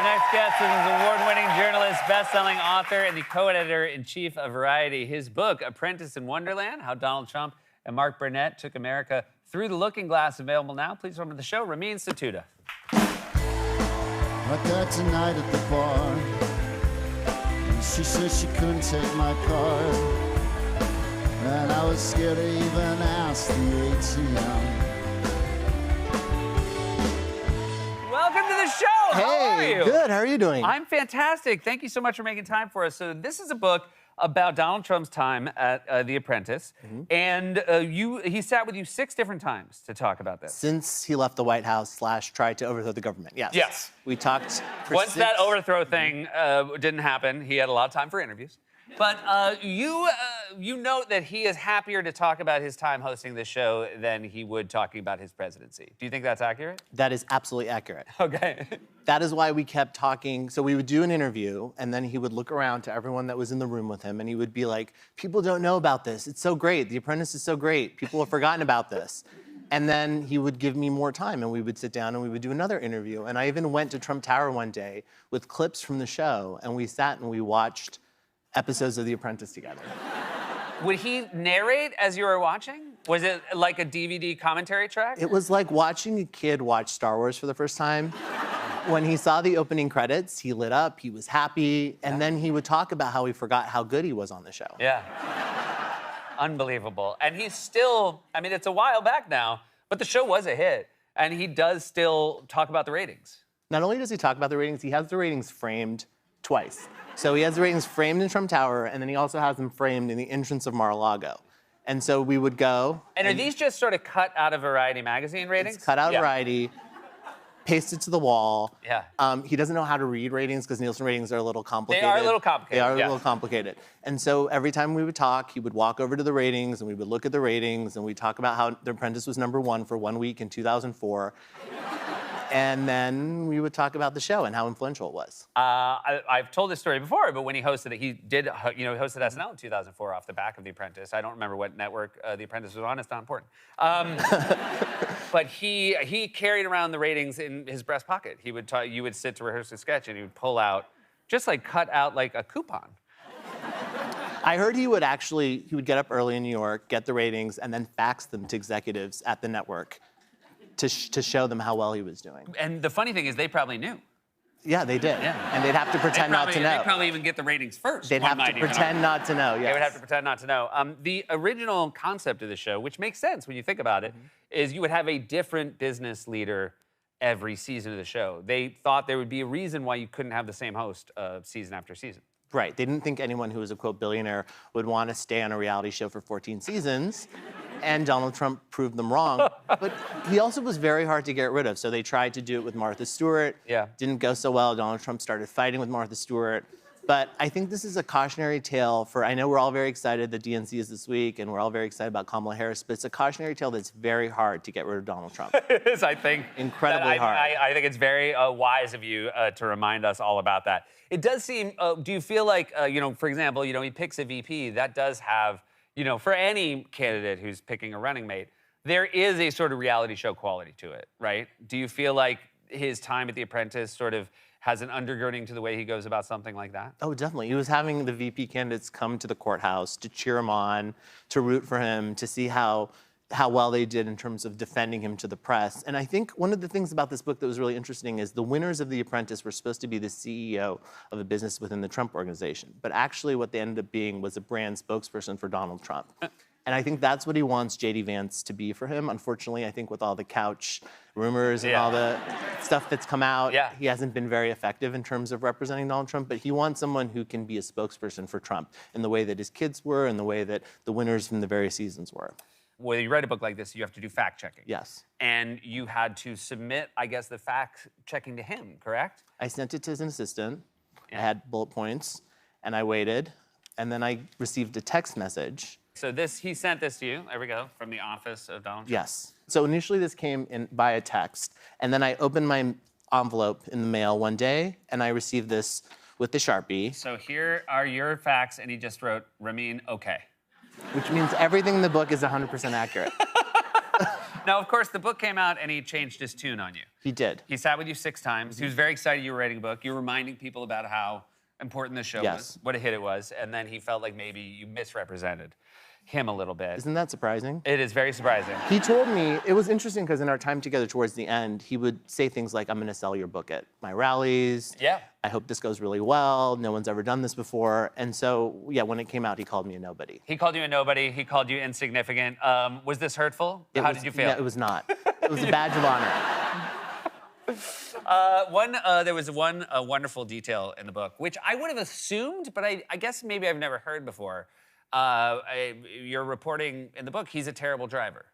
Our next guest is an award-winning journalist, best-selling author, and the co-editor-in-chief of Variety. His book, Apprentice in Wonderland, How Donald Trump and Mark Burnett Took America Through the Looking Glass, available now. Please welcome to the show, Ramin Satuda. I got tonight at the bar. She said she couldn't take my card, and I was scared to even ask the ATM. Welcome to the show. Hey, how are you? Good. How are you doing? I'm fantastic. Thank you so much for making time for us. So this is a book about Donald Trump's time at The Apprentice, and he sat with you 6 different times to talk about this. Since he left the White House / tried to overthrow the government, yes. Yes. We talked for Once 6... that overthrow thing didn't happen, he had a lot of time for interviews. But you note that he is happier to talk about his time hosting this show than he would talking about his presidency. Do you think that's accurate? That is absolutely accurate. Okay. That is why we kept talking. So we would do an interview, and then he would look around to everyone that was in the room with him, and he would be like, people don't know about this. It's so great. The Apprentice is so great. People have forgotten about this. And then he would give me more time, and we would sit down and we would do another interview. And I even went to Trump Tower one day with clips from the show, and we sat and we watched episodes of The Apprentice together. Would he narrate as you were watching? Was it like a DVD commentary track? It was like watching a kid watch Star Wars for the first time. When he saw the opening credits, he lit up, he was happy, and then he would talk about how he forgot how good he was on the show. Yeah. Unbelievable. And he's still, I mean, it's a while back now, but the show was a hit. And he does still talk about the ratings. Not only does he talk about the ratings, he has the ratings framed twice. So he has the ratings framed in Trump Tower, and then he also has them framed in the entrance of Mar-a-Lago. And so we would go. And are these just sort of cut out of Variety magazine ratings? It's cut out of Yeah. Variety, pasted to the wall. Yeah. He doesn't know how to read ratings because Nielsen ratings are a little complicated. They are a little complicated, They are yeah. a little complicated. And so every time we would talk, he would walk over to the ratings, and we would look at the ratings, and we'd talk about how The Apprentice was #1 for 1 week in 2004. And then we would talk about the show and how influential it was. I've told this story before, but when he hosted it, he hosted SNL in 2004 off the back of The Apprentice. I don't remember what network The Apprentice was on. It's not important. But he carried around the ratings in his breast pocket. You would sit to rehearse a sketch, and he would pull out, just like cut out like a coupon. I heard he would get up early in New York, get the ratings, and then fax them to executives at the network to show them how well he was doing. And the funny thing is, they probably knew. Yeah, they did. Yeah. And they'd have to pretend not to know. They'd probably even get the ratings first. They'd have to pretend not to know, yes. They would have to pretend not to know. The original concept of the show, which makes sense when you think about it, is you would have a different business leader every season of the show. They thought there would be a reason why you couldn't have the same host season after season. Right. They didn't think anyone who was a, quote, billionaire would want to stay on a reality show for 14 seasons. And Donald Trump proved them wrong. But he also was very hard to get rid of. So they tried to do it with Martha Stewart. Yeah. Didn't go so well. Donald Trump started fighting with Martha Stewart. But I think this is a cautionary tale for, I know we're all very excited that DNC is this week, and we're all very excited about Kamala Harris, but it's a cautionary tale that's very hard to get rid of Donald Trump. It is, I think. Incredibly hard. I think it's very wise of you to remind us all about that. It does seem, do you feel like, for example, he picks a VP, that does have, for any candidate who's picking a running mate, there is a sort of reality show quality to it, right? Do you feel like his time at The Apprentice sort of has an undergirding to the way he goes about something like that? Oh, definitely. He was having the VP candidates come to the courthouse to cheer him on, to root for him, to see how well they did in terms of defending him to the press. And I think one of the things about this book that was really interesting is the winners of The Apprentice were supposed to be the CEO of a business within the Trump organization. But actually what they ended up being was a brand spokesperson for Donald Trump. And I think that's what he wants J.D. Vance to be for him. Unfortunately, I think with all the couch rumors and all the stuff that's come out, he hasn't been very effective in terms of representing Donald Trump. But he wants someone who can be a spokesperson for Trump in the way that his kids were, in the way that the winners from the various seasons were. When you write a book like this, you have to do fact-checking. Yes. And you had to submit, I guess, the fact-checking to him, correct? I sent it to his assistant. I had bullet points, and I waited. And then I received a text message. So he sent this to you, there we go, from the office of Donald Trump. Yes. So initially this came in by a text, and then I opened my envelope in the mail one day, and I received this with the Sharpie. So here are your facts, and he just wrote, Ramin, okay. Which means everything in the book is 100% accurate. Now, of course, the book came out and he changed his tune on you. He did. He sat with you 6 times. He was very excited you were writing a book. You were reminding people about how important the show Yes. was, what a hit it was, and then he felt like maybe you misrepresented him a little bit. Isn't that surprising? It is very surprising. He told me, it was interesting because in our time together towards the end, he would say things like, I'm gonna sell your book at my rallies. Yeah. I hope this goes really well. No one's ever done this before. And so, yeah, when it came out, he called me a nobody. He called you a nobody. He called you insignificant. Was this hurtful? How did you feel? No, it was not. It was a badge of honor. There was one wonderful detail in the book, which I would have assumed, but I guess maybe I've never heard before. You're reporting in the book, he's a terrible driver.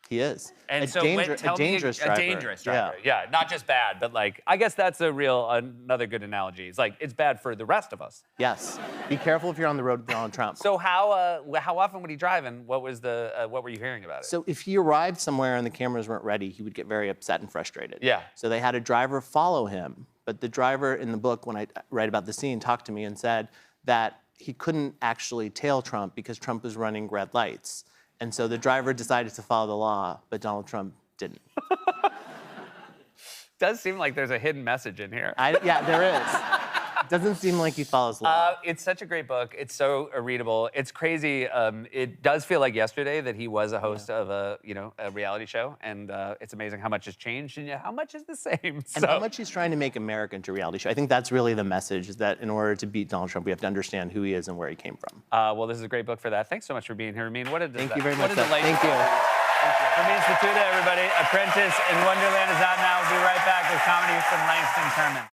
He is. And a so dangerous driver. A dangerous driver. Yeah, not just bad, but like, I guess that's another good analogy. It's like, it's bad for the rest of us. Yes. Be careful if you're on the road with Donald Trump. So how often would he drive, and what were you hearing about it? So if he arrived somewhere and the cameras weren't ready, he would get very upset and frustrated. Yeah. So they had a driver follow him. But the driver in the book, when I write about the scene, talked to me and said that he couldn't actually tail Trump because Trump was running red lights. And so the driver decided to follow the law, but Donald Trump didn't. Does seem like there's a hidden message in here. Yeah, there is. Doesn't seem like he follows law. It's such a great book. It's so readable. It's crazy. It does feel like yesterday that he was a host of a reality show, and it's amazing how much has changed and yet how much is the same. And how much he's trying to make America into a reality show. I think that's really the message, is that in order to beat Donald Trump, we have to understand who he is and where he came from. Well, this is a great book for that. Thanks so much for being here, Ramin. Thank you very much. Thank you. Ramin Satuda, everybody. Apprentice in Wonderland is out now. We'll be right back with comedy from Langston Kerman.